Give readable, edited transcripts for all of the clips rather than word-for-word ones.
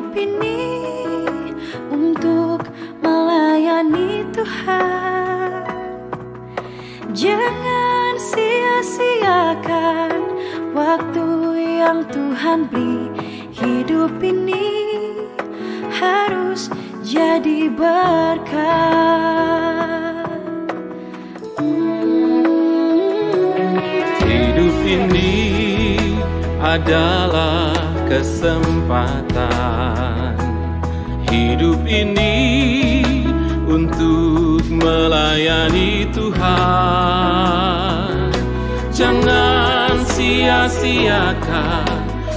hidup ini untuk melayani Tuhan. Jangan sia-siakan waktu yang Tuhan beri. Hidup ini harus jadi berkat. Hidup ini adalah kesempatan. Hidup ini untuk melayani Tuhan. Jangan sia-siakan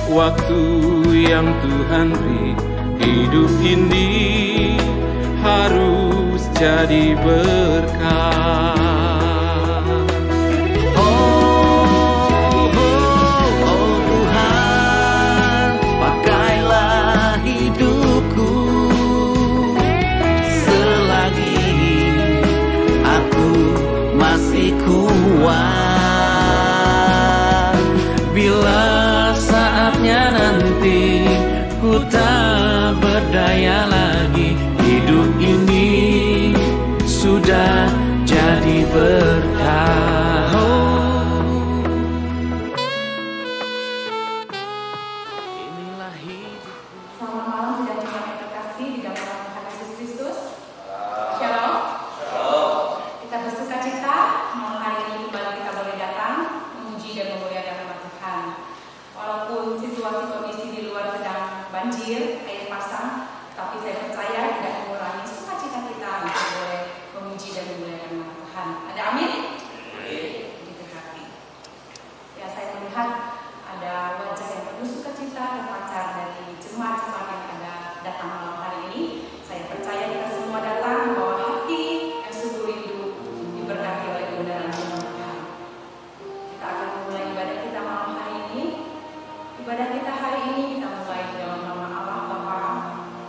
waktu yang Tuhan beri. Hidup ini harus jadi berkat. Bila saatnya nanti ku tak berdaya lagi, hidup ini sudah jadi berkah. Inilah hidup. Selamat malam sidang jemaat yang terkasih di dalam Tuhan Yesus Kristus. Shalom. Kita bersuka cita malam hari ini kembali kita boleh datang memuji dan memuliakan nama Tuhan. Walaupun situasi kondisi di luar sedang banjir, air pasang, tapi saya percaya tidak mengurangi sukacita kita untuk boleh memuji dan memuliakan nama Tuhan. Ada amin? Diberkati. Ya, saya melihat ada wajah yang penuh sukacita dan lancar dari jemaat-jemaat yang ada datang malam hari ini. Saya percaya kita semua datang membawa hati yang sungguh rindu diberkati oleh kebenaran firman Tuhan. Kita akan memulai ibadah kita malam hari ini. Ibadah kita hari ini kita mulai di dalam nama Allah Bapa,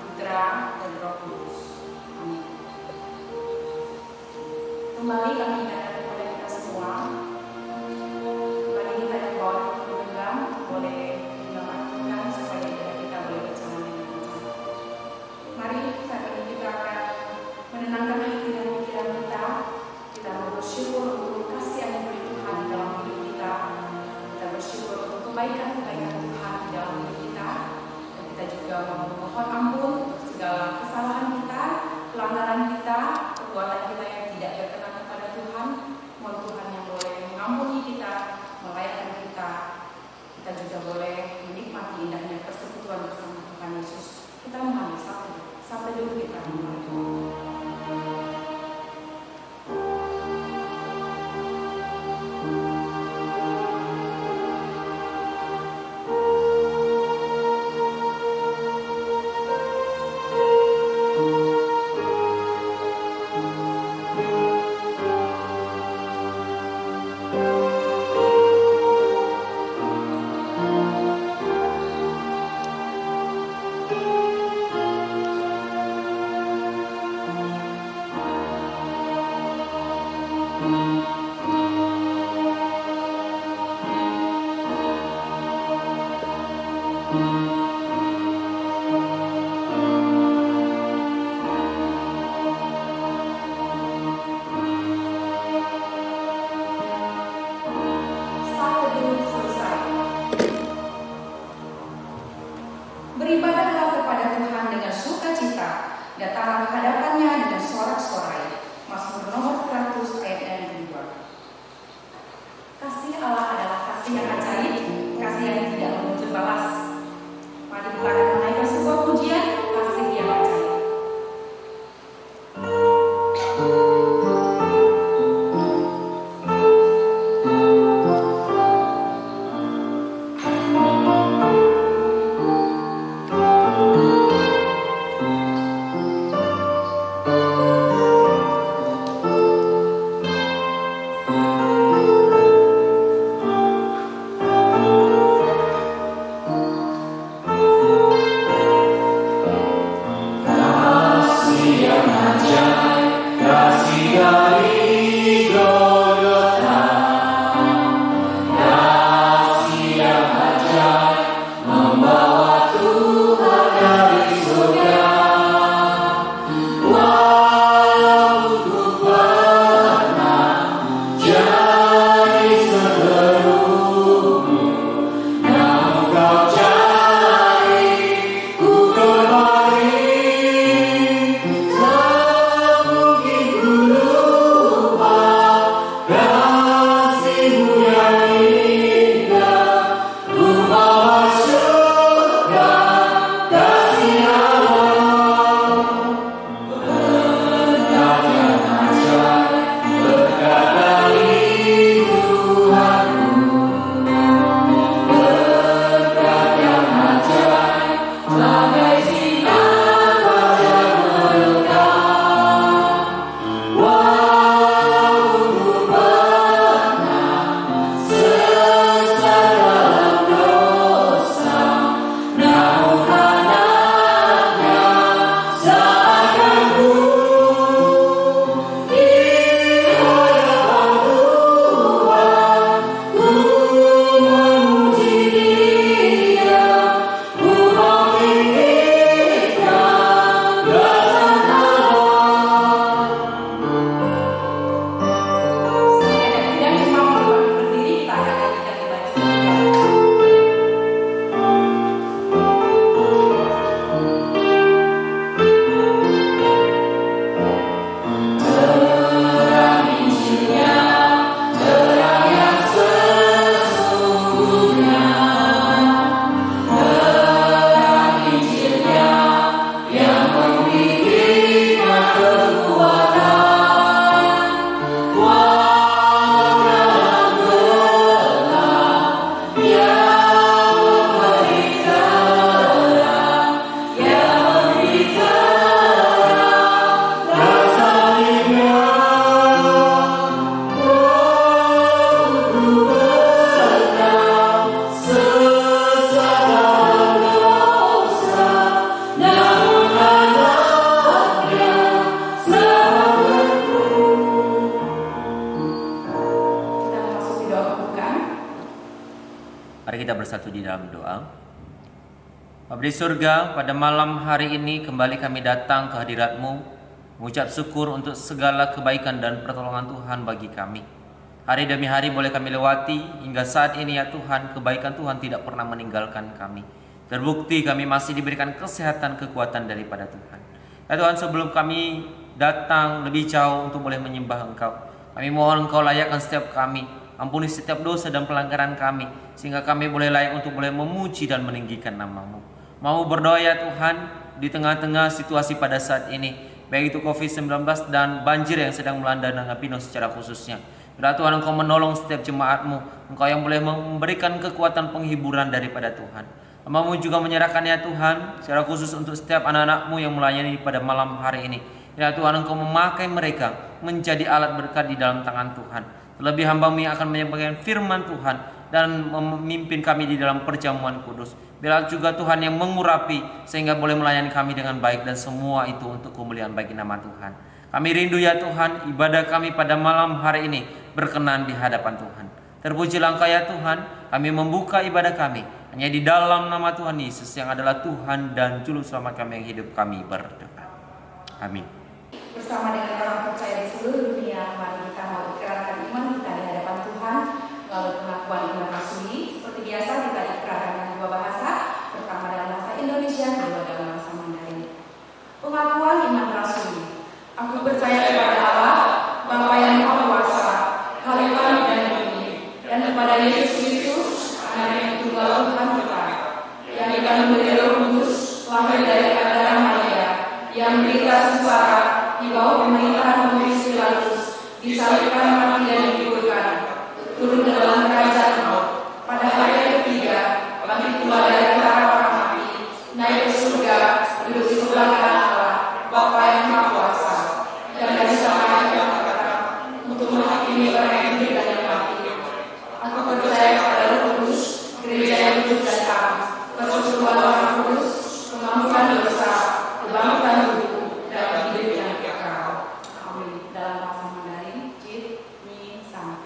Putra, dan Roh Kudus. Amin. Kembali kami ingatkan kepada kita semua. Kembali kita yang bawa telepon genggam boleh dimakamkan supaya ibadah kita boleh berjalan dengan lancar. Mari saat ini kita akan menenangkan hati dan pikiran kita. Kita bersyukur untuk kasih yang diberi Tuhan dalam hidup kita. Kita bersyukur untuk kebaikan-kebaikan Tuhan di dalam hidup kita. Dan kita juga memohon ampun untuk segala kesalahan kita, pelanggaran kita, perbuatan kita yang tidak berkenan kepada Tuhan. Mohon Tuhan yang boleh mengampuni kita, melayani kita. Kita juga boleh menikmati indahnya persekutuan bersama Tuhan Yesus. Kita mohon sampai dulu kita mulai. Beribadahlah kepada Tuhan dengan sukacita, datanglah ke hadapannya dengan sorak-sorai. Mazmur nomor 100 ayat yang kedua. Kasih Allah adalah kasih yang ajaib, kasih yang tidak menuntut balas. Mari kita akan menaikkan sebuah pujian kasih yang ajaib. bersatu di dalam doa. Bapa di surga, pada malam hari ini kembali kami datang ke hadirat-Mu, mengucap syukur untuk segala kebaikan dan pertolongan Tuhan bagi kami. Hari demi hari boleh kami lewati, hingga saat ini ya Tuhan, kebaikan Tuhan tidak pernah meninggalkan kami. Terbukti kami masih diberikan kesehatan, kekuatan daripada Tuhan. Ya Tuhan, sebelum kami datang lebih jauh untuk boleh menyembah Engkau, kami mohon Engkau layakkan setiap kami, ampuni setiap dosa dan pelanggaran kami, sehingga kami boleh layak untuk boleh memuji dan meninggikan nama-Mu. Mau berdoa ya Tuhan, di tengah-tengah situasi pada saat ini, baik itu COVID-19 dan banjir yang sedang melanda Nangapino secara khususnya. Bila Tuhan Engkau menolong setiap jemaat-Mu, Engkau yang boleh memberikan kekuatan penghiburan daripada Tuhan. Hamba-Mu juga menyerahkan ya Tuhan, secara khusus untuk setiap anak-anak-Mu yang melayani pada malam hari ini. Ya Tuhan, Engkau memakai mereka menjadi alat berkat di dalam tangan Tuhan. Terlebih hamba-Mu yang akan menyampaikan firman Tuhan dan memimpin kami di dalam perjamuan kudus. Bila juga Tuhan yang mengurapi sehingga boleh melayani kami dengan baik, dan semua itu untuk kemuliaan bagi nama Tuhan. Kami rindu ya Tuhan, ibadah kami pada malam hari ini berkenan di hadapan Tuhan. Terpujilah Engkau ya Tuhan, kami membuka ibadah kami hanya di dalam nama Tuhan Yesus yang adalah Tuhan dan Juru Selamat kami yang hidup, kami berdoa. Amin. Bersama dengan orang percaya di seluruh dunia, mari kita mau ikrarkan iman kita di hadapan Tuhan melalui pengakuan iman rasuli. Seperti biasa kita ikrarkan dengan dua bahasa, pertama dalam bahasa Indonesia, kedua dalam bahasa Mandarin. Pengakuan iman rasuli. Aku percaya kepada Allah, Bapa yang Maha Kuasa, Khalifah dan bumi, dan kepada Yesus Kristus, Anak yang tunggal Tuhan kita, yang dikandung dari Roh Kudus, lahir dari darah Maria, yang menderita sengsara di bawah pemerintahan Pontius Pilatus, disalibkan, mati dan dikuburkan, turun ke dalam kerajaan maut, pada hari yang ketiga bangkit kembali dari antara orang mati, naik ke surga, duduk di sebelah kanan Allah, Bapa yang Maha Kuasa, dan dari sana yang datang untuk menghakimi orang yang hidup dan yang mati. Aku percaya kepada Roh Kudus, gereja yang kudus dan taat, persekutuan orang kudus, pengampunan dosa, kebangkitan tubuh, dan hidup yang kekal. Amin. Dalam bahasa Mandarin, Jit Ni Sang.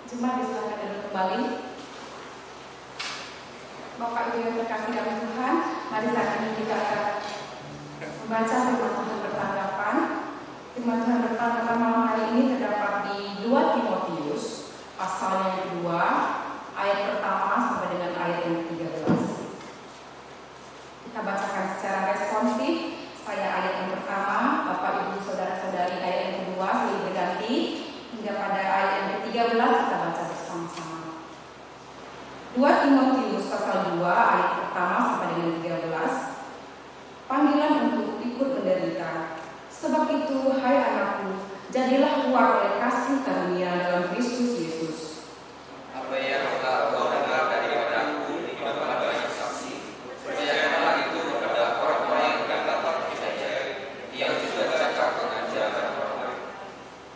Jemaat disilakan duduk kembali. Bapak Ibu yang terkasih dalam Tuhan, mari saat ini kita akan membaca firman Tuhan bertanggapan. Firman Tuhan bertanggapan malam hari ini terdapat di 2 Timotius pasal yang kedua, ayat pertama sampai dengan ayat yang ke-13. Kita bacakan secara responsif. Saya ayat yang pertama, Bapak Ibu Saudara-saudari ayat yang kedua, silih berganti hingga pada ayat yang ke-13 kita baca bersama-sama. 2 Timotius pasal 2 ayat pertama sampai dengan 13. Panggilan untuk ikut menderita. Sebab itu, hai anakku, jadilah kuat oleh kasih karunia dalam Kristus Yesus. Apa yang telah kau dengar daripadaku di depan banyak saksi, percayakanlah itu kepada orang-orang yang dapat percaya, yang juga cakap mengajar orang lain.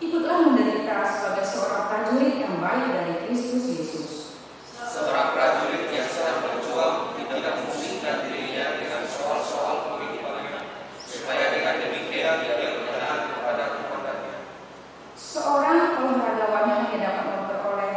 Ikutlah menderita sebagai seorang prajurit yang baik dari Kristus Yesus. Seorang prajurit yang sedang berjuang tidak memusingkan dirinya dengan soal-soal kehidupan, supaya dengan demikian dia berkenan kepada komandannya. Seorang olahragawan hanya dapat memperoleh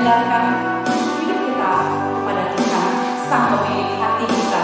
menyerahkan hidup kita kepada Tuhan, Sang Pemilik hati kita.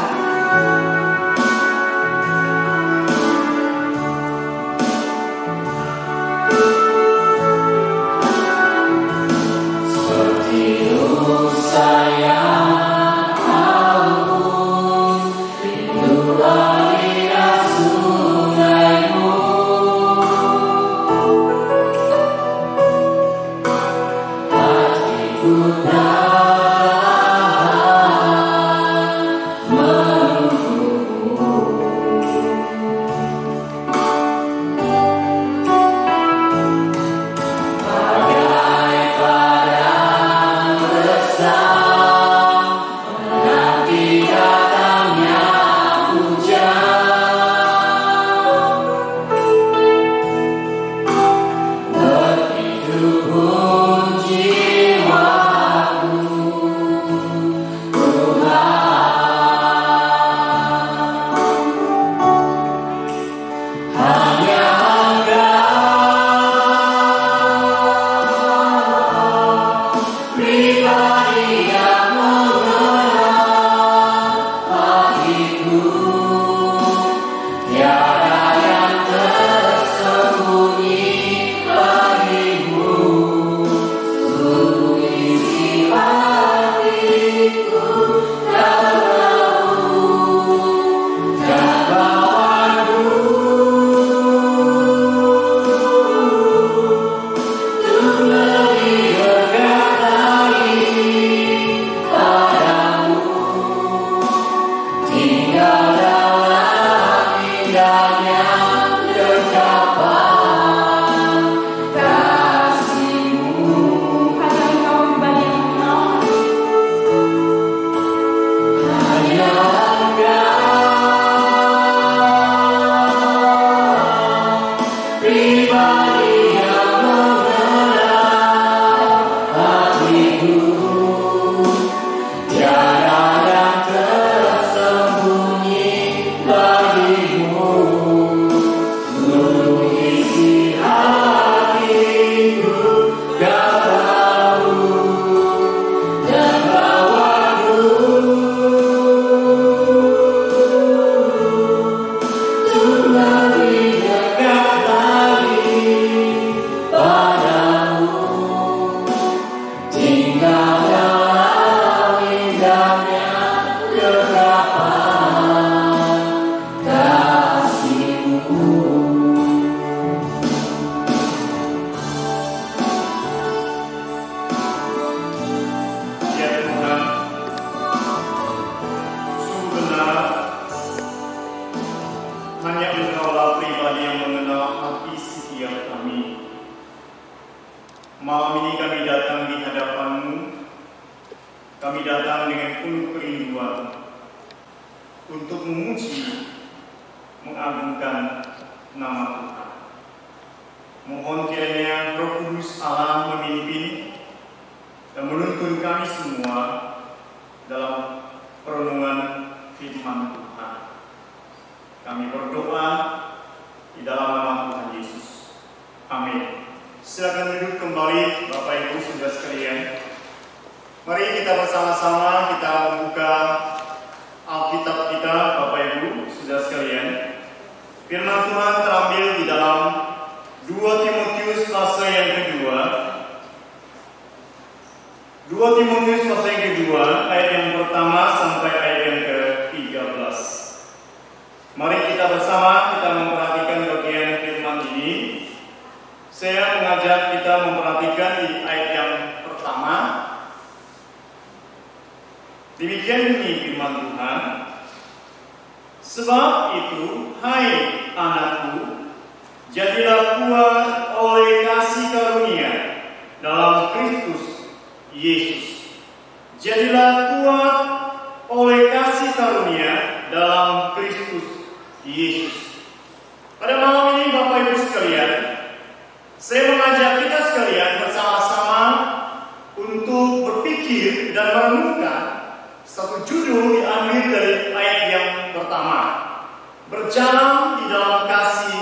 Berjalan di dalam kasih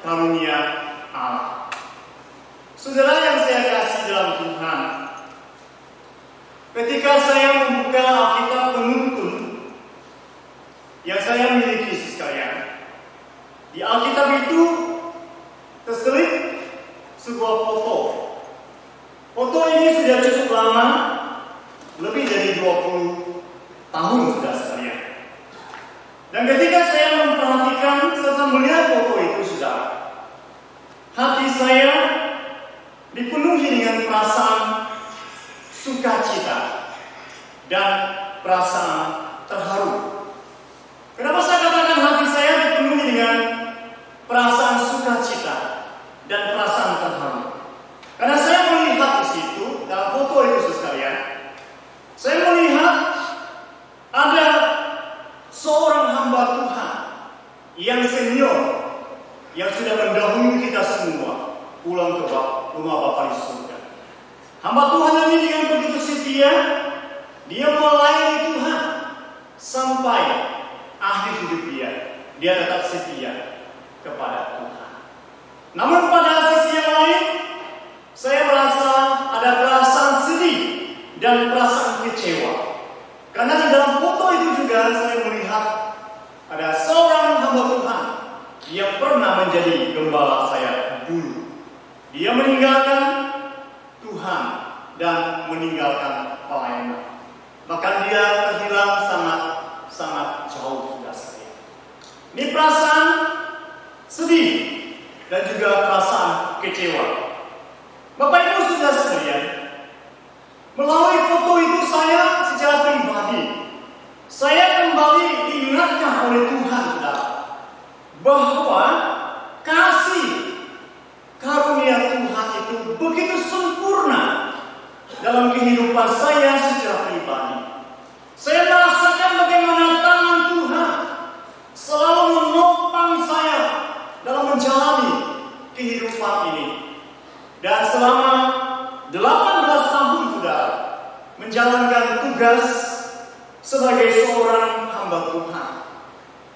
karunia Allah. Saudara yang saya kasih dalam Tuhan, ketika saya membuka Alkitab penuntun yang saya miliki sekalian, di Alkitab itu terselip sebuah foto. Foto ini sudah cukup lama, lebih dari 20 tahun sudah sekalian. Dan ketika saya memperhatikan serta melihat foto itu sudah, hati saya dipenuhi dengan perasaan sukacita dan perasaan terharu. Kenapa saya katakan hati saya dipenuhi dengan perasaan sukacita dan perasaan terharu? Karena saya melihat di situ dalam foto itu sekalian, saya melihat ada seorang hamba Tuhan yang senior, yang sudah mendahului kita semua pulang ke rumah Bapa di surga. Hamba Tuhan ini dengan begitu setia, dia melayani Tuhan sampai akhir hidup dia tetap setia kepada Tuhan. Namun pada sisi yang lain, saya merasa ada perasaan sedih dan perasaan kecewa. Karena di dalam foto itu juga saya melihat ada seorang hamba Tuhan yang pernah menjadi gembala saya dulu. Dia meninggalkan Tuhan dan meninggalkan pelayanan. Bahkan dia terhilang sangat jauh sudah sekali. Ini perasaan sedih dan juga perasaan kecewa. Bapak Ibu sudah sekalian, melalui foto itu saya secara pribadi, saya kembali diingatkan oleh Tuhan bahwa kasih karunia Tuhan itu begitu sempurna dalam kehidupan saya secara pribadi. Saya merasakan bagaimana tangan Tuhan selalu menopang saya dalam menjalani kehidupan ini. Dan selama 18 tahun sudah menjalankan tugas sebagai seorang hamba Tuhan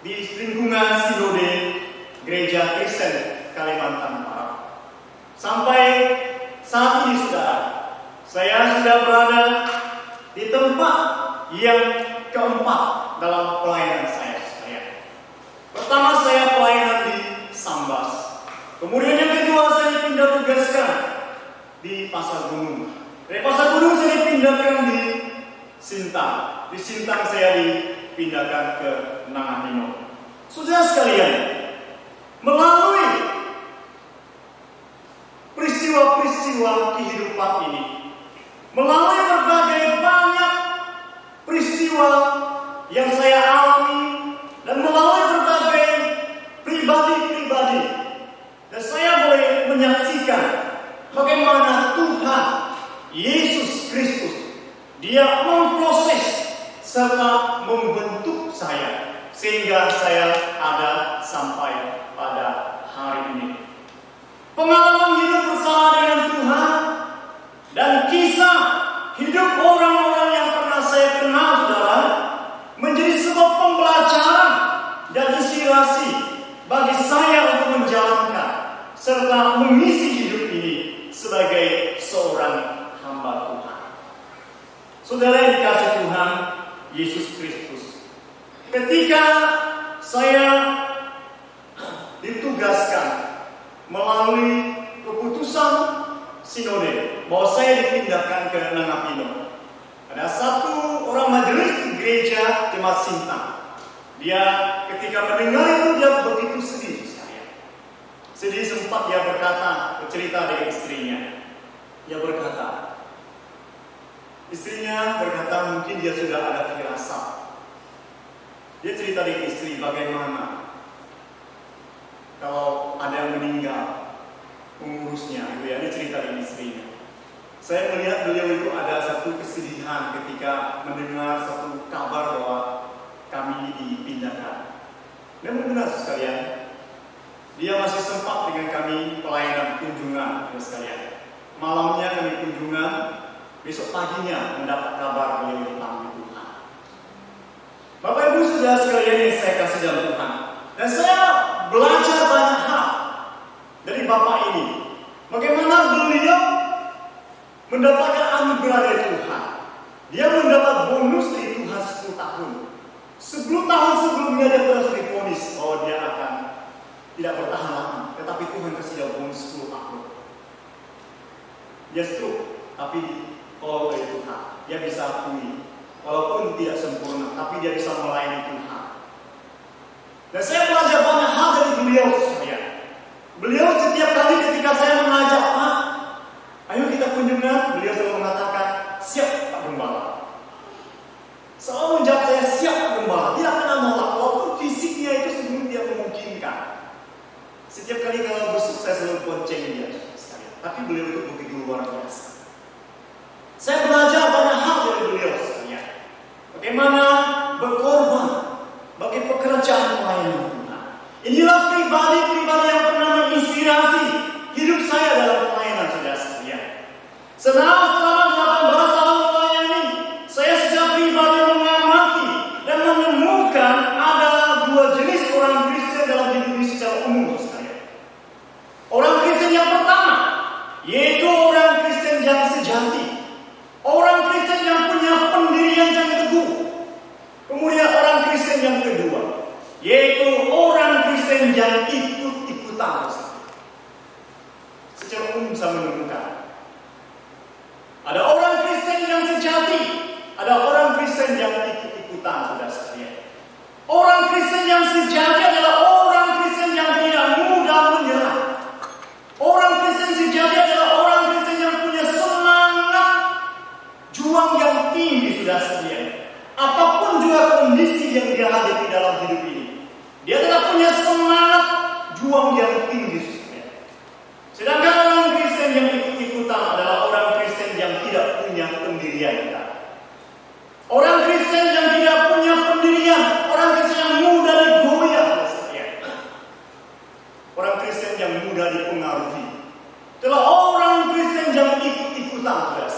di lingkungan Sinode Gereja Kristen Kalimantan Barat. Sampai saat ini saya sudah berada di tempat yang keempat dalam pelayanan saya. Pertama saya pelayanan di Sambas. Kemudian yang kedua saya dipindah tugaskan di Pasar Gunung. Dari Pasar Gunung saya dipindahkan di Sintang. Di Sintang saya dipindahkan ke Nangahinong. Saudara sekalian, melalui peristiwa-peristiwa kehidupan ini, melalui berbagai banyak peristiwa yang saya alami, dan melalui berbagai pribadi-pribadi, dan saya boleh menyaksikan bagaimana Tuhan Yesus Kristus Dia memproses serta membentuk saya sehingga saya ada sampai pada hari ini. Pengalaman hidup bersama dengan Tuhan dan kisah hidup orang-orang yang pernah saya kenal, saudara, menjadi sebuah pembelajaran dan inspirasi bagi saya untuk menjalankan serta mengisi hidup ini sebagai seorang hamba Tuhan. Saudara yang dikasihi Tuhan Yesus Kristus, ketika saya ditugaskan melalui keputusan sinode bahwa saya dipindahkan ke Nangahinong, ada satu orang majelis gereja Jemaat Sintang. Dia ketika mendengar itu dia begitu sedih. Sedih sempat dia bercerita dengan istrinya. Istrinya berkata mungkin dia sudah ada firasat. Dia cerita dengan istri bagaimana kalau ada yang meninggal mengurusnya, dia cerita dengan istrinya. Saya melihat beliau itu ada satu kesedihan ketika mendengar satu kabar bahwa kami dipindahkan. Memang benar sekalian, dia masih sempat dengan kami pelayanan kunjungan sekalian. Malamnya kami kunjungan, besok paginya mendapat kabar beliau dipanggil Tuhan. Bapak Ibu saudara sekalian yang saya kasih dalam Tuhan, dan saya belajar banyak hal dari Bapak ini. Bagaimana beliau mendapatkan anugerah dari Tuhan. Dia mendapat bonus dari Tuhan 10 tahun. 10 tahun sebelumnya dia telah divonis bahwa dia akan tidak bertahan lama. Tetapi Tuhan kasih dia bonus 10 tahun. Dia stroke, tapi tolong dari Tuhan. Dia bisa akui, walaupun tidak sempurna, tapi dia bisa melayani Tuhan. Dan saya belajar banyak hal dari beliau, sekalian. Beliau setiap kali ketika saya mengajak, Pak, ayo kita kunjungan, beliau selalu mengatakan, siap Pak Gembala. Selalu menjawab saya, siap Pak Gembala. Tidak pernah nolak, walaupun fisiknya itu sebelum dia memungkinkan. Setiap kali kalau besok saya selalu bonceng dia, sekalian. Tapi beliau itu begitu luar biasa. Saya belajar banyak hal dari beliau, sekalian. Bagaimana berkorban bagi pekerjaan pelayanan Tuhan. Inilah pribadi-pribadi yang pernah menginspirasi hidup saya dalam pelayanan, saudara sekalian. Selama 18 tahun melayani, saya secara pribadi mengamati dan menemukan ada 2 jenis orang Kristen dalam hidup ini secara umum, sekalian. Orang Kristen yang pertama, yaitu orang Kristen yang sejati. Orang Kristen yang punya pendirian yang teguh. Kemudian orang Kristen yang kedua, yaitu orang Kristen yang ikut-ikutan. Secara umum saya menemukan ada orang Kristen yang sejati, ada orang Kristen yang ikut-ikutan, saudara sekalian. Orang Kristen yang sejati adalah orang Kristen yang tidak mudah menyerah. Orang Kristen sejati adalah orang Kristen yang punya semangat juang yang tinggi, saudara sekalian. Apapun juga kondisi yang dia hadapi dalam hidup ini, dia tetap punya semangat juang yang tinggi. Sedangkan orang Kristen yang ikut-ikutan adalah orang Kristen yang tidak punya pendirian. Orang Kristen yang tidak punya pendirian, orang Kristen yang mudah digoyah. Orang Kristen yang mudah dipengaruhi. Itulah orang Kristen yang ikut-ikutan, saudara.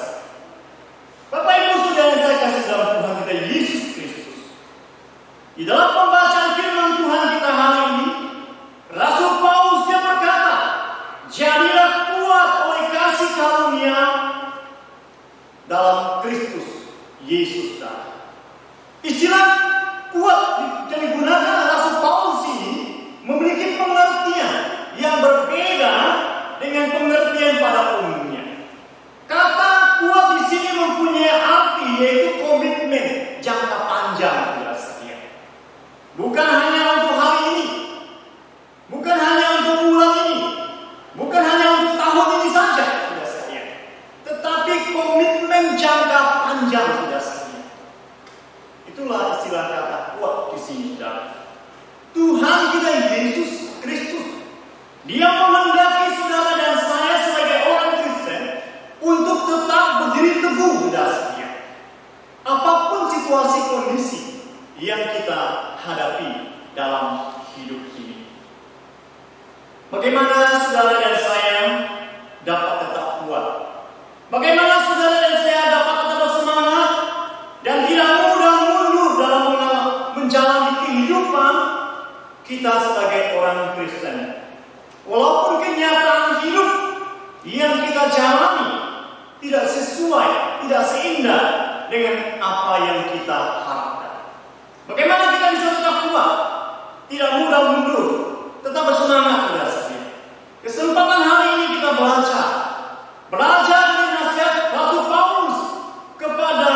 Bapak Ibu Saudara yang saya kasih dalam Tuhan kita Yesus Kristus. Di dalam pembacaan firman Tuhan kita hari ini, Rasul Paulus dia berkata, jadilah kuat oleh kasih karunia dalam Kristus Yesus. Istilah kuat yang digunakan Rasul Paulus ini memiliki pengertian yang berbeda dengan pengertian pada umumnya. Kata kuat di sini mempunyai arti yaitu komitmen jangka panjang, saudara sekalian. Bukan hanya untuk hari ini, bukan hanya untuk bulan ini, bukan hanya untuk tahun ini saja, saudara sekalian. Tetapi komitmen jangka panjang, saudara sekalian. Itulah istilah kata kuat di sini, saudara. Tuhan kita Yesus Kristus, Dia menghendaki saudara dan saya sebagai orang Kristen untuk tetap berdiri teguh, saudara sekalian. Apapun situasi kondisi yang kita hadapi dalam hidup ini. Bagaimana saudara dan saya dapat tetap kuat? Bagaimana saudara dan saya dapat tetap bersemangat dan tidak mudah mundur dalam menjalani kehidupan kita sebagai orang Kristen? Walaupun kenyataan hidup yang kita jalani tidak sesuai, tidak seindah dengan apa yang kita harapkan. Bagaimana kita bisa tetap kuat, tidak mudah mundur, tetap bersemangat, saudara sekalian? Kesempatan hari ini kita belajar dari nasihat Rasul Paulus kepada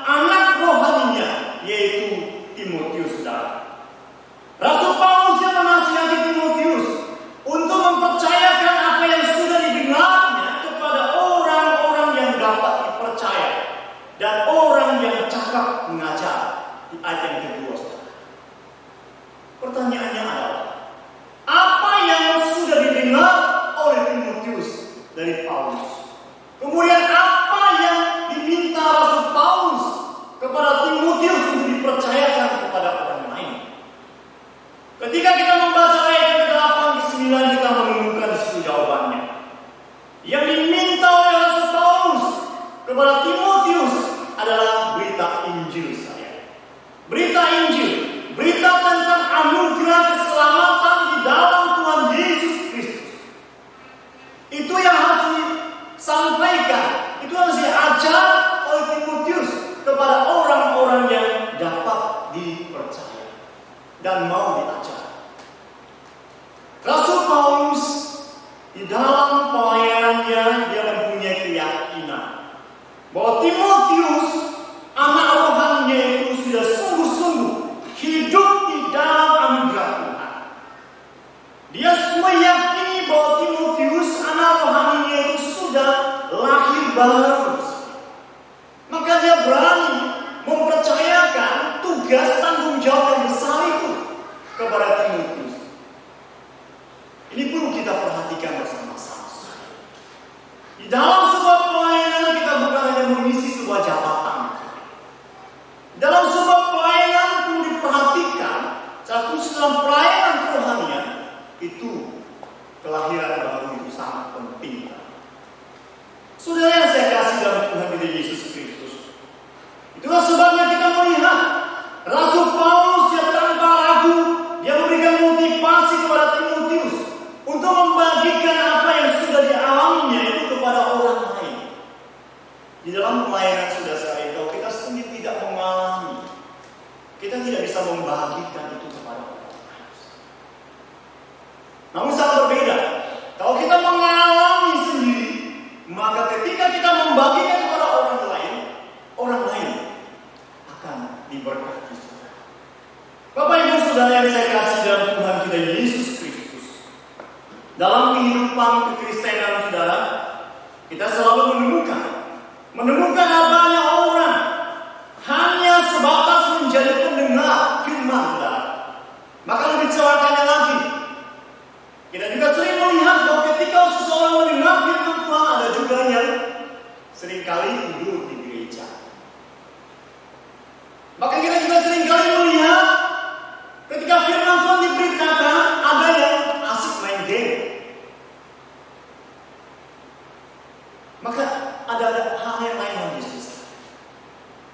anak rohaninya, yaitu Timotius, saudara. Rasul Paulus yang menasihati Timotius untuk mempercayakan apa yang sudah didengarnya kepada orang-orang yang dapat dipercaya dan orang yang cakap mengajar. Di ayat yang kedua, saudara. Pertanyaannya adalah, apa yang sudah didengar oleh Timotius dari Paulus? Kemudian apa yang diminta Rasul Paulus kepada Timotius untuk dipercayakan kepada orang lain? Ketika kita membaca ayat ke-8 ke-9, kita menemukan di situ jawabannya. Yang diminta oleh Rasul Paulus kepada Timotius adalah berita Injil, saya. Berita Injil, berita tentang anugerah keselamatan di dalam Tuhan Yesus Kristus. Itu yang harus disampaikan, itu harus diajar oleh Timotius tugas tanggung jawab yang besar itu kepada Timotius. Ini perlu kita perhatikan bersama-sama. Di dalam sebuah pelayanan kita bukan hanya mengisi sebuah jabatan. Dalam sebuah pelayanan perlu diperhatikan satu dalam pelayanan kerohanian itu kelahiran baru itu sangat penting. Saudara yang saya kasih dalam Tuhan kita Yesus Kristus, itulah sebabnya kita melihat Rasul Paulus yang tanpa ragu dia memberikan motivasi kepada Timotius untuk membagikan apa yang sudah dialaminya itu kepada orang lain. Di dalam pelayanan sudah sekali kalau kita sendiri tidak mengalami, kita tidak bisa membagikan itu kepada orang lain. Namun sangat berbeda. Kalau kita mengalami sendiri, maka ketika kita membagikan kepada orang lain akan diberkati. Bapak Ibu Saudara yang saya kasih dalam Tuhan kita Yesus Kristus, dalam kehidupan kekristenan saudara, kita selalu menemukan adanya orang hanya sebatas menjadi pendengar firman saudara. Maka lebih celakanya lagi, kita juga sering melihat bahwa ketika seseorang mendengar firman Tuhan, ada juga yang seringkali tidur di gereja. Maka kita juga seringkali melihat ketika firman Tuhan diberitakan, ada yang asik main game. Maka ada hal yang lain lagi susah.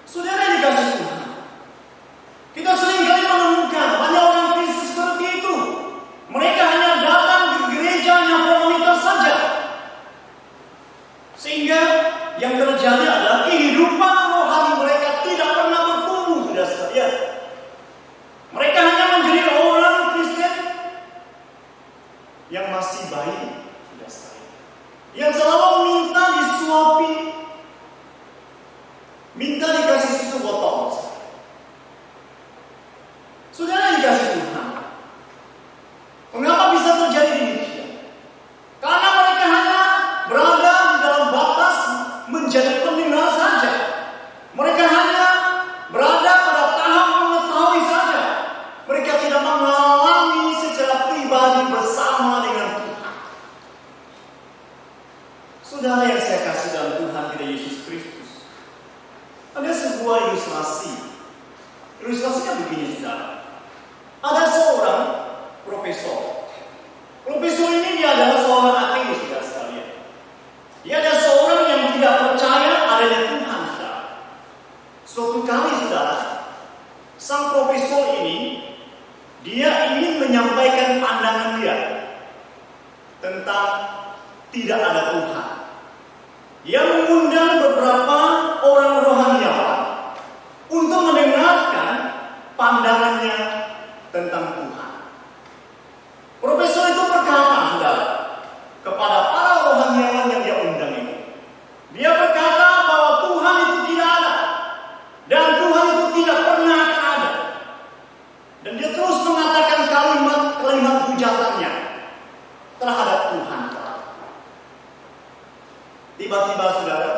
Saudara yang dikasih Tuhan, kita seringkali menemukan banyak orang Kristen seperti itu. Mereka hanya datang di gereja hanya formalitas saja. Sehingga yang terjadi adalah kehidupan rohani mereka tidak pernah bertumbuh, sudah sekalian. Mereka hanya menjadi orang Kristen yang masih bayi, sudah sekalian. Yang selalu minta disuapi, minta dikasih susu botol. Saudara yang dikasih Tuhan, mengapa bisa terjadi demikian? Karena mereka hanya berada di dalam batas menjadi pendengar saja. Mereka hanya berada pada tahap mengetahui saja. Mereka tidak mengalami secara pribadi bersama dengan Tuhan. Saudara yang saya kasih dalam Tuhan kita Yesus Kristus, ada sebuah ilustrasi. Ilustrasinya begini, saudara. Ada seorang profesor. Profesor ini dia adalah seorang ateis, saudara sekalian. Dia adalah seorang yang tidak percaya adanya Tuhan, saudara. Suatu kali, saudara, sang profesor ini dia ingin menyampaikan pandangan dia tentang tidak ada Tuhan. Dia mengundang beberapa orang rohaniawan untuk mendengarkan pandangannya tentang Tuhan. Profesor itu berkata, saudara, kepada para rohaniawan yang dia undang ini. Dia berkata bahwa Tuhan itu tidak ada. Dan Tuhan itu tidak pernah akan ada. Dan dia terus mengatakan kalimat hujatannya terhadap Tuhan. Tiba-tiba, saudara,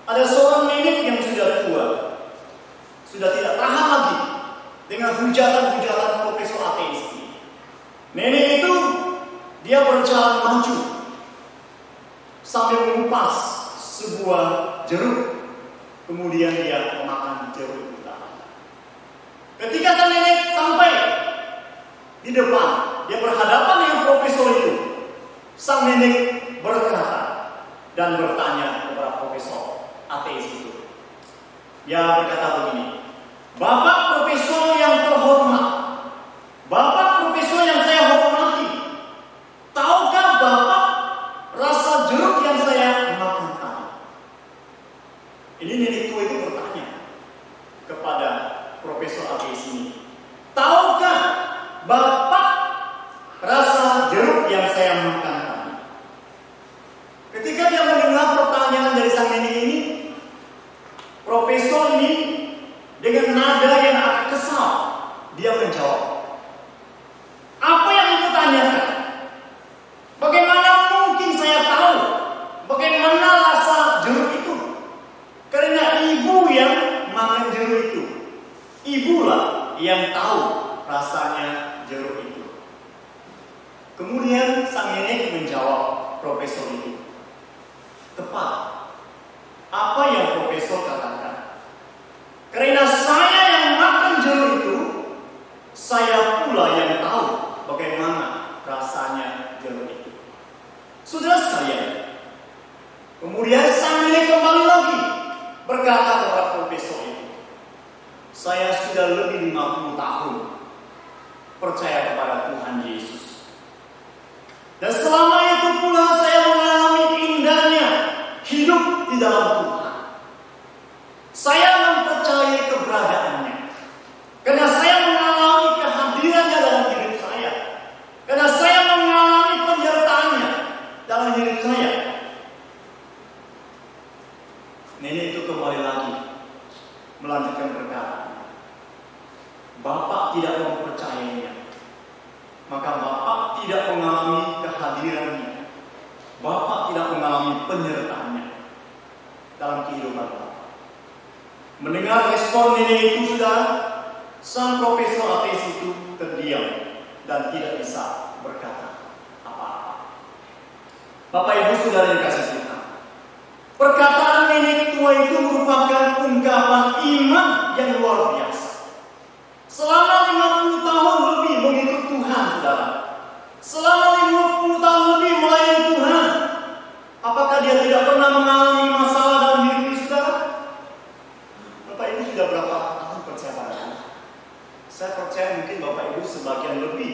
ada seorang nenek yang sudah tua, sudah tidak tahan lagi dengan hujatan-hujatan profesor ateis ini. Nenek itu dia berjalan maju sambil mengupas sebuah jeruk, kemudian dia memakan jeruk itu. Ketika sang nenek sampai di depan, dia berhadapan dengan profesor itu. Sang nenek berkata dan bertanya kepada profesor ateis itu. Dia berkata begini, "Bapak profesor yang terhormat, Bapak profesor yang saya hormati, tahukah Bapak rasa jeruk yang saya makan tadi?" Ini nenek tua itu bertanya kepada profesor ateis ini, "Tahukah Bapak rasa jeruk yang saya makan tadi?" Ketika dia mendengar pertanyaan dari sang nenek ini, profesor ini dengan nada yang agak kesal, dia menjawab, "Apa yang ibu tanyakan? Bagaimana mungkin saya tahu bagaimana rasa jeruk itu? Karena ibu yang makan jeruk itu. Ibulah yang tahu rasanya jeruk itu. Kemudian sang nenek menjawab profesor itu. Tepat. Apa yang profesor katakan? Karena saya yang makan jeruk itu, saya pula yang tahu bagaimana rasanya jeruk itu. Saudara sekalian, kemudian sang nenek kembali lagi berkata kepada profesor itu, saya sudah lebih 50 tahun percaya kepada Tuhan Yesus. Dan selama itu pula saya mengalami indahnya hidup di dalam Tuhan. Saya mempercayai keberadaannya. Karena saya mengalami kehadirannya dalam hidup saya. Karena saya mengalami penyertaannya dalam hidup saya. Nenek itu kembali lagi melanjutkan perkataan. Bapak tidak mempercayainya, maka Bapak tidak mengalami kehadirannya. Bapak tidak mengalami penyertaannya dalam kehidupan Bapak. Mendengar respon nenek itu, sudah sang profesor ateis itu terdiam dan tidak bisa berkata apa-apa. Bapak Ibu Saudara yang kasih Tuhan, perkataan nenek tua itu merupakan ungkapan iman yang luar biasa. Selama 50 tahun lebih mengikut Tuhan, saudara. Selama 50 tahun lebih melayani Tuhan. Apakah dia tidak pernah mengalami masalah dalam hidup saudara? Bapak Ibu sudah berapa tahun percaya pada Tuhan? Saya percaya mungkin Bapak Ibu sebagian lebih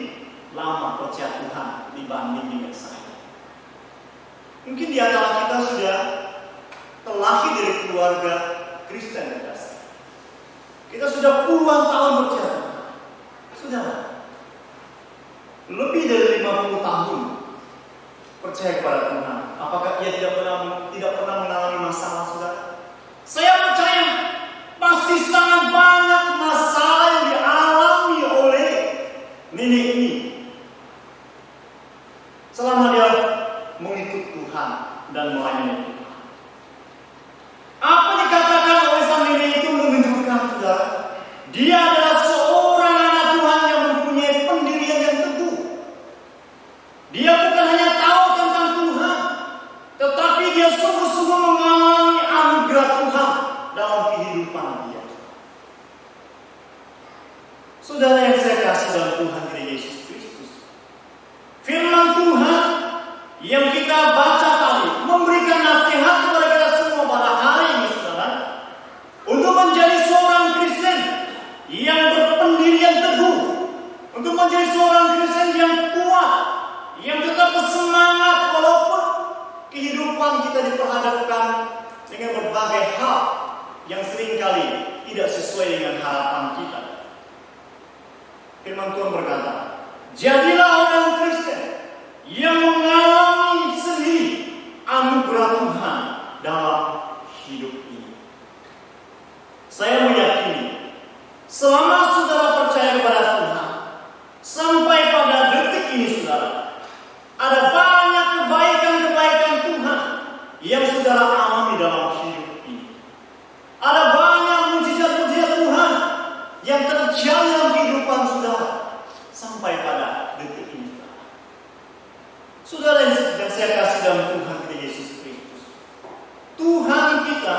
lama percaya Tuhan dibanding dengan saya. Mungkin di antara kita sudah terlahir dari keluarga Kristen dan Kristen. Kita sudah puluhan tahun percaya. Sudah lebih dari 50 tahun percaya kepada Tuhan. Apakah ia tidak pernah mengalami masalah, saudara? Saya percaya pasti sangat banyak masalah yang dialami oleh nenek ini selama dia mengikut Tuhan dan melayani Tuhan. Apa dikatakan oleh sang nenek itu menunjukkan, saudara, dia adalah seorang anak Tuhan yang mempunyai pendirian yang teguh. Dia bukan hanya tahu tentang Tuhan, tetapi dia sungguh-sungguh mengalami anugerah Tuhan dalam kehidupan dia. Saudara yang saya kasih dalam Tuhan kita Yesus Kristus, firman Tuhan yang kita baca tadi memberikan nasihat kepada kita semua pada hari ini, saudara, untuk menjadi seorang Kristen yang berpendirian teguh, untuk menjadi seorang Kristen yang kuat, yang tetap bersemangat walaupun kehidupan kita diperhadapkan dengan berbagai hal yang seringkali tidak sesuai dengan harapan kita. Firman Tuhan berkata, jadilah orang Kristen yang mengalami sendiri anugerah Tuhan dalam hidup ini. Saya meyakini selama saudara percaya kepada Tuhan, sampai pada detik ini, saudara, ada banyak kebaikan-kebaikan Tuhan yang saudara alami dalam hidup ini. Ada banyak mujizat-mujizat Tuhan yang terjadi dalam kehidupan saudara sampai pada detik ini, saudara. Saudara yang saya kasih dalam Tuhan kita Yesus Kristus, Tuhan kita,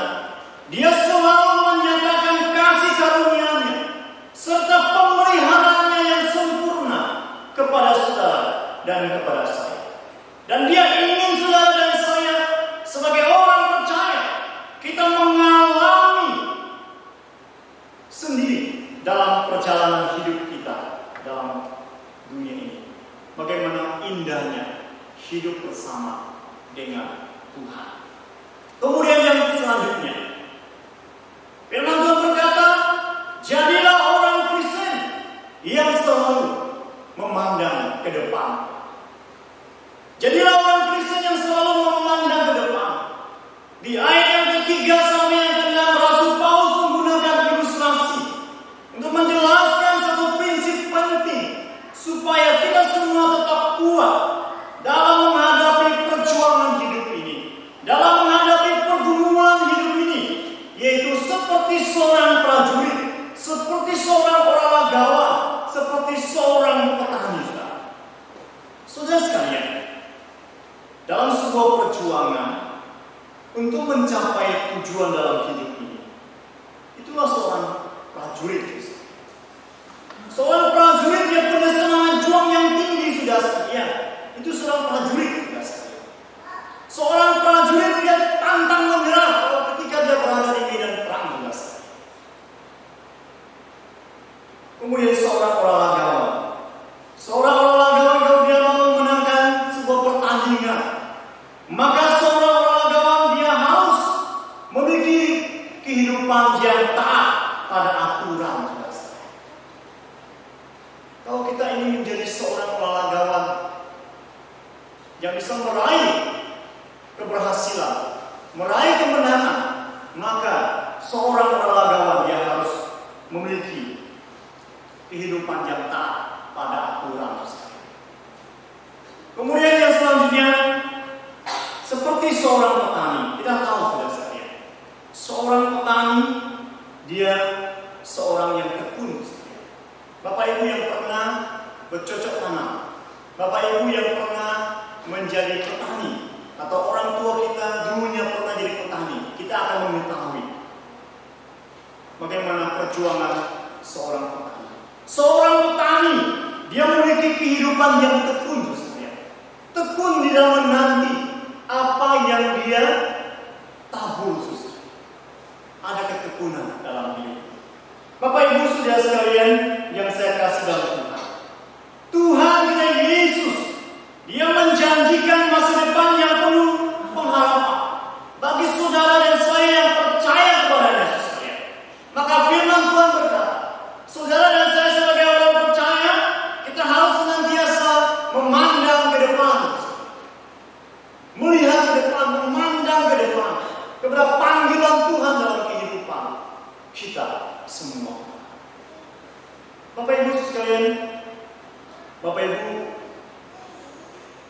Dia selalu menyatakan kasih karunia-Nya serta pemeliharaannya yang sempurna kepada saudara dan kepada saya. Dan Dia ingin saudara dan saya sebagai orang percaya kita mengalami sendiri dalam perjalanan hidup kita dalam dunia ini bagaimana indahnya hidup bersama dengan Tuhan. Kemudian yang selanjutnya, firman Tuhan berkata, jadilah orang Kristen yang selalu memandang ke depan. Jadilah orang Kristen yang selalu memandang ke depan. Di ayat yang ketiga sampai yang ke-6, Rasul Paulus menggunakan ilustrasi untuk menjelaskan satu prinsip penting supaya kita semua tetap kuat dalam menghadapi perjuangan hidup ini, dalam menghadapi pergumulan hidup ini, yaitu seperti seorang prajurit, seperti seorang olahragawan, seperti seorang petani. Saudara sekalian, dalam sebuah perjuangan untuk mencapai tujuan dalam hidup ini, itulah seorang prajurit. Seorang prajurit yang punya semangat juang yang tinggi, saudara sekalian. Itu seorang prajurit, saudara sekalian. Seorang prajurit yang pantang menyerah ketika dia berada di medan perang, saudara sekalian. Kemudian seorang olahragawan. Seorang olahragawan kalau dia mau memenangkan sebuah pertandingan, maka seorang olahragawan dia harus memiliki kehidupan yang taat pada aturan. Kalau kita ingin menjadi seorang olahragawan yang bisa meraih keberhasilan, meraih kemenangan, maka seorang olahragawan dia harus memiliki kehidupan yang taat pada aturan. Kemudian yang selanjutnya, seperti seorang petani, kita tahu sudah sekalian, seorang petani dia seorang yang tekun. Bapak Ibu yang pernah bercocok tanam, Bapak Ibu yang pernah menjadi petani, atau orang tua kita dulunya pernah jadi petani, kita akan mengetahui bagaimana perjuangan seorang petani. Seorang petani, dia memiliki kehidupan yang tekun, tekun di dalam menanti apa yang dia tabur. Ada ketekunan dalam hidup. Bapak Ibu saudara sekalian yang saya kasih dalam Tuhan, Tuhan kita Yesus, dia menjanjikan masa depan yang penuh pengharapan bagi saudara dan saya yang percaya kepada Yesus. Maka firman Tuhan berkata, saudara dan saya sebagai orang percaya, kita harus senantiasa memandang ke depan, melihat ke depan, memandang ke depan kepada panggilan Tuhan dalam kehidupan kita semua. Bapak Ibu sekalian, Bapak Ibu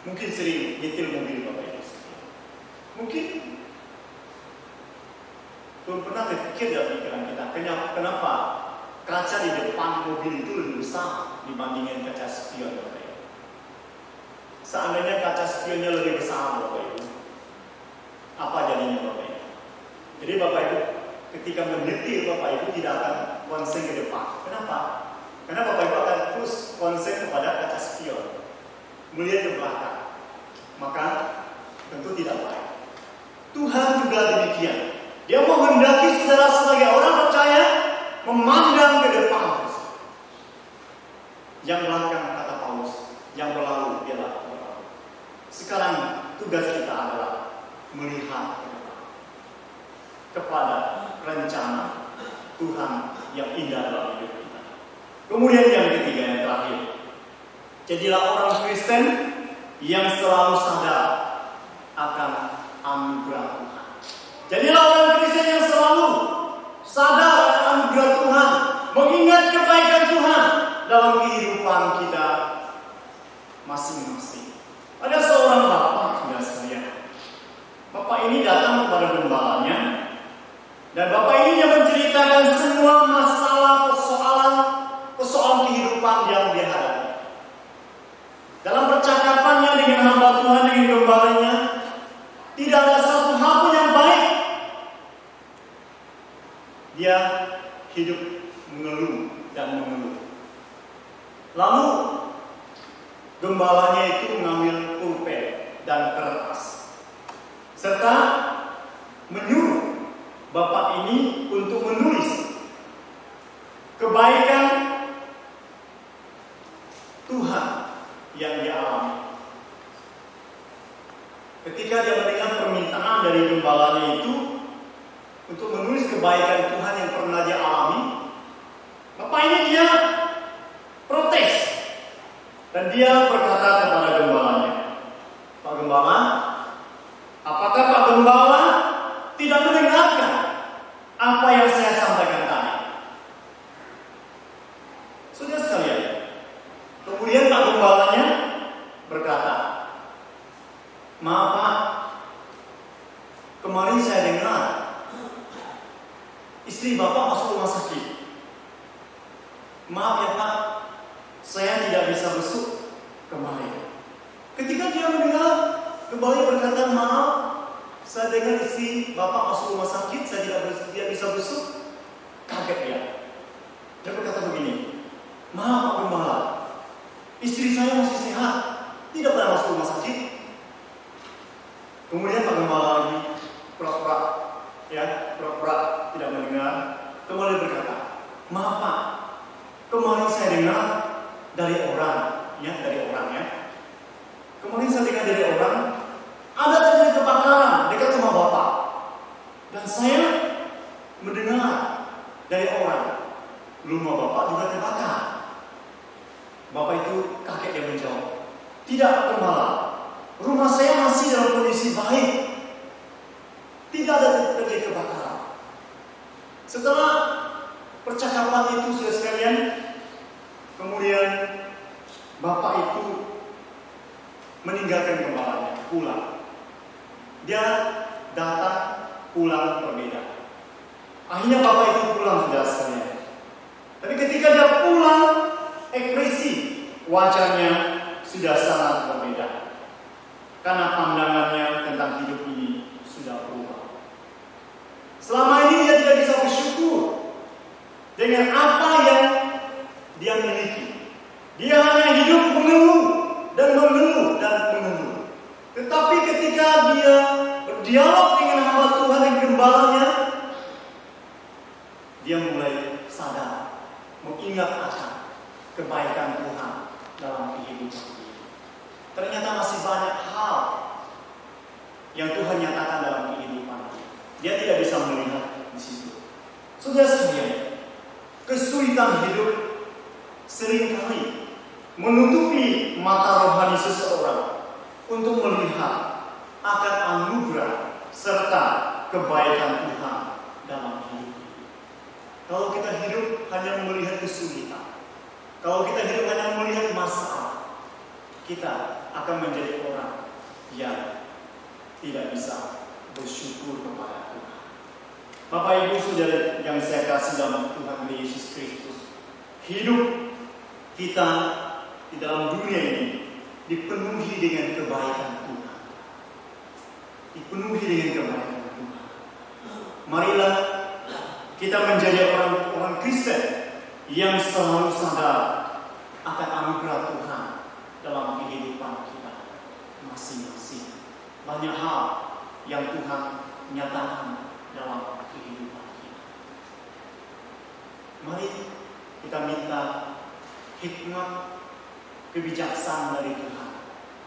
mungkin sering nyetir mobil, Bapak Ibu sekalian. Mungkin belum pernah terpikir dalam pikiran kita, kenapa kaca di depan mobil itu lebih besar dibandingkan kaca spion, Bapak Ibu. Seandainya kaca spionnya lebih besar, Bapak Ibu, apa jadinya, Bapak Ibu? Jadi Bapak Ibu ketika menyetir, Bapak Ibu tidak akan konsen ke depan. Kenapa? Karena Bapak Ibu akan terus konsen kepada kaca spion, melihat ke belakang. Maka tentu tidak baik. Tuhan juga demikian. Dia menghendaki saudara sebagai orang percaya memandang ke depan. Yang belakang, kata Paulus, yang berlalu biarlah berlalu. Sekarang tugas kita adalah melihat ke depan, kepada rencana Tuhan yang indah dalam hidup kita. Kemudian yang ketiga, yang terakhir, jadilah orang Kristen yang selalu sadar akan anugerah Tuhan. Jadilah orang Kristen yang selalu sadar akan anugerah Tuhan, mengingat kebaikan Tuhan dalam kehidupan kita masing-masing. Ada seorang bapak, sudah sekalian. Bapak ini datang kepada gembalanya, dan bapak ini yang menceritakan semua masalah, persoalan kehidupan yang dia hadapi. Dalam percakapannya dengan hamba Tuhan, dengan gembalanya, tidak ada satu hal pun yang baik. Dia hidup mengeluh dan mengeluh. Lalu gembalanya itu mengambil pulpen dan kertas, serta menyuruh bapak ini untuk menulis kebaikan Tuhan yang dia alami. Ketika dia mendengar permintaan dari gembalanya itu untuk menulis kebaikan Tuhan yang pernah dia alami, bapak ini dia protes. Dan dia berkata kepada gembalanya, Pak Gembala, apakah Pak Gembala tidak mendengarkan apa yang saya sampaikan tadi? Saudara sekalian, kemudian Pak Gembalanya berkata, maaf Pak, kemarin saya dengar istri Bapak masuk rumah sakit. maaf ya Pak, saya tidak bisa besuk kembali. Ketika dia mendengar kembali berkata, maaf, saya dengar istri Bapak masuk rumah sakit, saya tidak bisa besuk. Kaget dia. Dia berkata begini, maaf Pak Gembala, istri saya masih sehat, tidak pernah masuk rumah sakit. Kemudian Pak Gembala lagi pura-pura tidak mendengar, kembali berkata, maaf Pak, kemarin saya dengar dari orang. Kemarin saya dengar dari orang, ada terjadi kebakaran dekat rumah Bapak. Dan saya mendengar dari orang, rumah Bapak juga terbakar. Bapak itu kaget dia menjawab, tidak Pak Gembala, rumah saya masih dalam kondisi baik. Tidak ada terjadi kebakaran. Setelah percakapan itu sudah sekalian, kemudian Bapak itu meninggalkan gembalanya, pulang. Dia datang pulang berbeda. Akhirnya Bapak itu pulang sudah sekalian. Tapi ketika dia pulang, ekspresi wajahnya sudah sangat berbeda. Karena pandangannya tentang hidup ini sudah berubah. Selama ini dia tidak bisa bersyukur dengan apa yang dia miliki. Dia hanya hidup mengeluh dan mengeluh dan mengeluh. Tetapi ketika dia berdialog dengan hamba Tuhan yang gembalanya, dia mulai sadar, mengingat akan kebaikan Tuhan dalam kehidupan dia. Ternyata masih banyak hal yang Tuhan nyatakan dalam kehidupan dia. Dia tidak bisa melihat di situ. Saudara-saudara, kesulitan hidup seringkali menutupi mata rohani seseorang untuk melihat akan anugerah serta kebaikan Tuhan dalam hidup. Kalau kita hidup hanya melihat kesulitan, kalau kita hidup hanya melihat masalah, kita akan menjadi orang yang tidak bisa bersyukur kepada Tuhan. Bapak Ibu Saudara yang saya kasih dalam Tuhan Yesus Kristus, hidup kita di dalam dunia ini dipenuhi dengan kebaikan Tuhan. Dipenuhi dengan kebaikan Tuhan. Marilah kita menjadi orang Kristen yang selalu sadar akan anugerah Tuhan dalam kehidupan kita masing-masing. Banyak hal yang Tuhan nyatakan dalam kehidupan kita. Mari kita minta hikmat, kebijaksanaan dari Tuhan,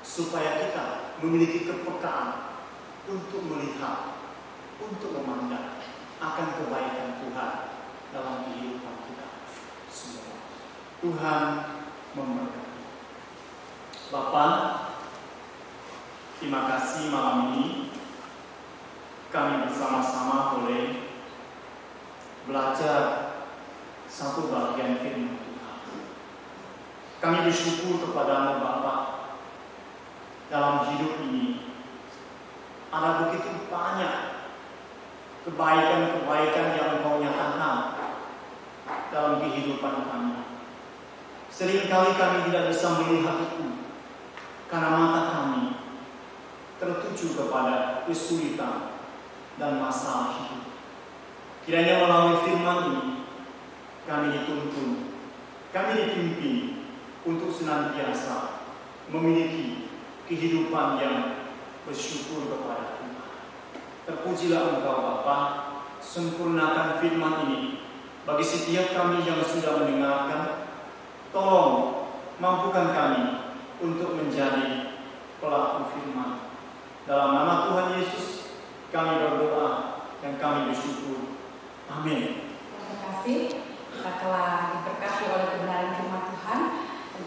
supaya kita memiliki kepekaan untuk melihat, untuk memandang akan kebaikan Tuhan dalam kehidupan kita semua. Tuhan memberkati. Bapa, terima kasih malam ini kami bersama-sama boleh belajar satu bagian firman Tuhan. Kami bersyukur kepada-Mu Bapa, dalam hidup ini ada begitu banyak kebaikan-kebaikan yang Engkau nyatakan dalam kehidupan kami. Seringkali kami tidak bisa melihat itu karena mata kami tertuju kepada kesulitan dan masalah hidup. Kiranya melalui firman ini kami dituntun, kami dipimpin untuk senantiasa memiliki kehidupan yang bersyukur kepada Tuhan. Terpujilah Engkau Bapa, sempurnakan firman ini bagi setiap kami yang sudah mendengarkan. Tolong mampukan kami untuk menjadi pelaku firman. Dalam nama Tuhan Yesus kami berdoa dan kami bersyukur. Amin. Terima kasih. Kita telah diberkati oleh kebenaran firman Tuhan.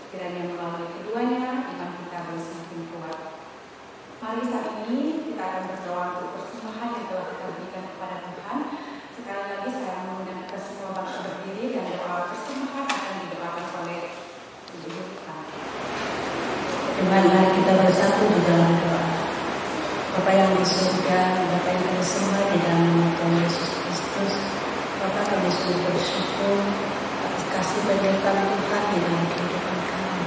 Kiranya melalui keduanya iman kita boleh semakin kuat. Mari saat ini kita akan berdoa untuk persembahan yang telah kita berikan kepada Tuhan. Sekali lagi saya mengundang kita semua bangsa berdiri dan doa persembahan akan didoakan oleh ibu kita. Kembali mari kita bersatu di dalam doa. Bapa yang di surga, Bapa yang kami sembah di dalam nama Tuhan Yesus Kristus. Bapa, kami sungguh bersyukur atas kasih penyertaan Tuhan di dalam kehidupan kami.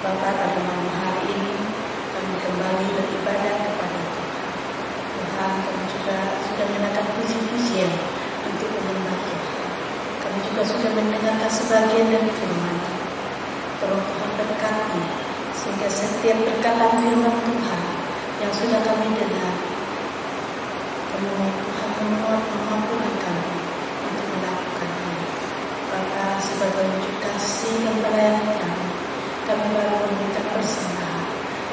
Bapa, pada malam hari ini kami kembali beribadah kepada Tuhan. Tuhan, kami juga sudah mendengarkan puji-pujian untuk menyembah Tuhan. Kami juga sudah mendengarkan sebagian dari firman. Tolong Tuhan berkati sehingga setiap perkataan firman Tuhan yang sudah kami dengar, kami mohon Tuhan memampukan kami untuk melakukannya. Bapa, sebagai wujud kasih dan pelayanan kami baru memberikan persembahan.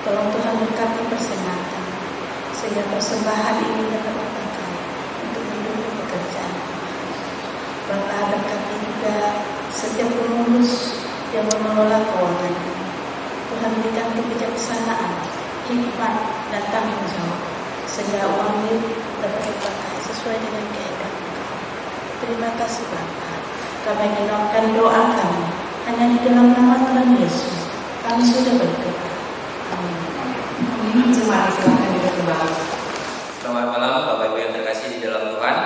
Tolong Tuhan berkati persembahan kami, sehingga persembahan ini dapat dipakai untuk mendukung pekerjaan Tuhan. Bapa, berkati juga setiap pengurus yang mengelola keuangan ini. Tuhan berikan kebijaksanaan, hikmat, dan tanggung jawab, sehingga uang ini dapat dipakai sesuai dengan kehendak Tuhan. Terima kasih Bapa. Kami menyerahkan doa kami hanya di dalam nama Tuhan Yesus. Kami sudah berdoa. Amin. Terima kasih. Silakan duduk kembali. Selamat malam Bapak Ibu yang terkasih di dalam Tuhan.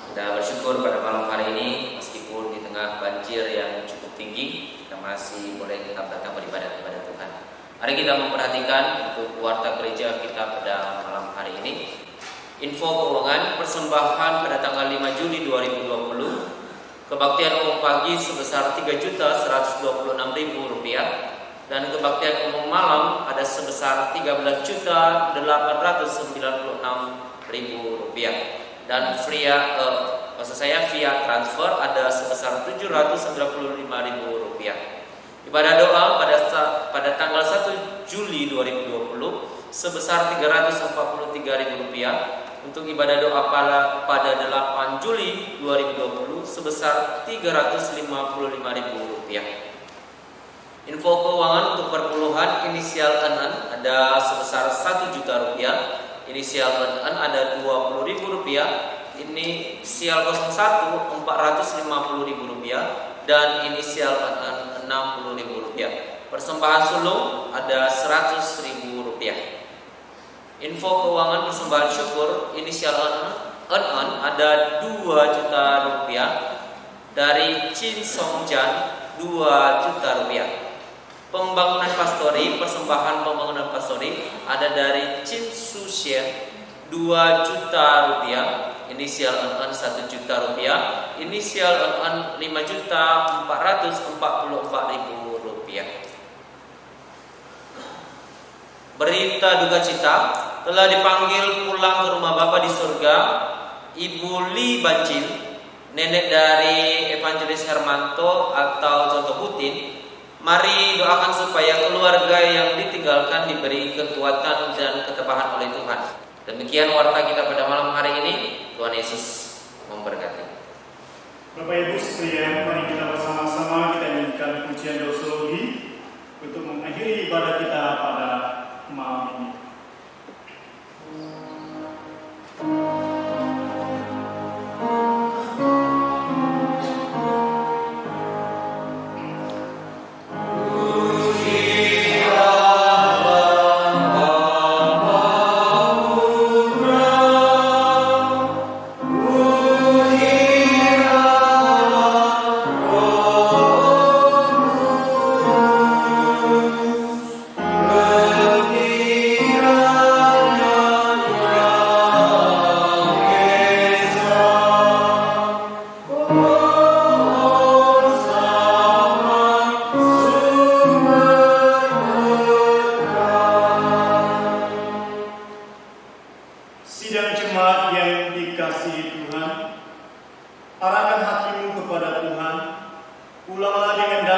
Kita bersyukur pada malam hari ini, meskipun di tengah banjir yang cukup tinggi, kita masih boleh tetap datang beribadah kepada Tuhan. Mari kita memperhatikan untuk warta gereja kita pada malam hari ini. Info keuangan persembahan pada tanggal 5 Juli 2020, kebaktian umum pagi sebesar Rp3.126.000 dan kebaktian umum malam ada sebesar Rp13.896.000 dan via transfer ada sebesar Rp795.000. Ibadah doa pada tanggal 1 Juli 2020 sebesar Rp343.000. Untuk ibadah doa pada 8 Juli 2020 sebesar Rp355.000. Info keuangan untuk perpuluhan inisial NN ada sebesar Rp1 juta, inisial NN ada Rp20.000, inisial 01 Rp450.000 dan inisial NN Rp60.000. Persembahan sulung ada Rp100.000. Info keuangan persembahan syukur inisial NN ada Rp2 juta, dari Chin Song Jan Rp2 juta. Pembangunan pastori, persembahan pembangunan pastori ada dari Chin Su Shen Rp2 juta, inisial NN Rp1 juta, inisial NN Rp5.444.000. Berita duka cita, telah dipanggil pulang ke rumah Bapa di surga Ibu Li Bacin, nenek dari Evangelis Hermanto atau Contoh Putin. Mari doakan supaya keluarga yang ditinggalkan diberi kekuatan dan ketabahan oleh Tuhan. Demikian warta kita pada malam hari ini. Tuhan Yesus memberkati. Bapak Ibu sekalian, mari kita bersama-sama kita nyanyikan pujian doxologi untuk mengakhiri ibadah kita pada malam ini. Arahkan hatimu kepada Tuhan, ulanglah dengan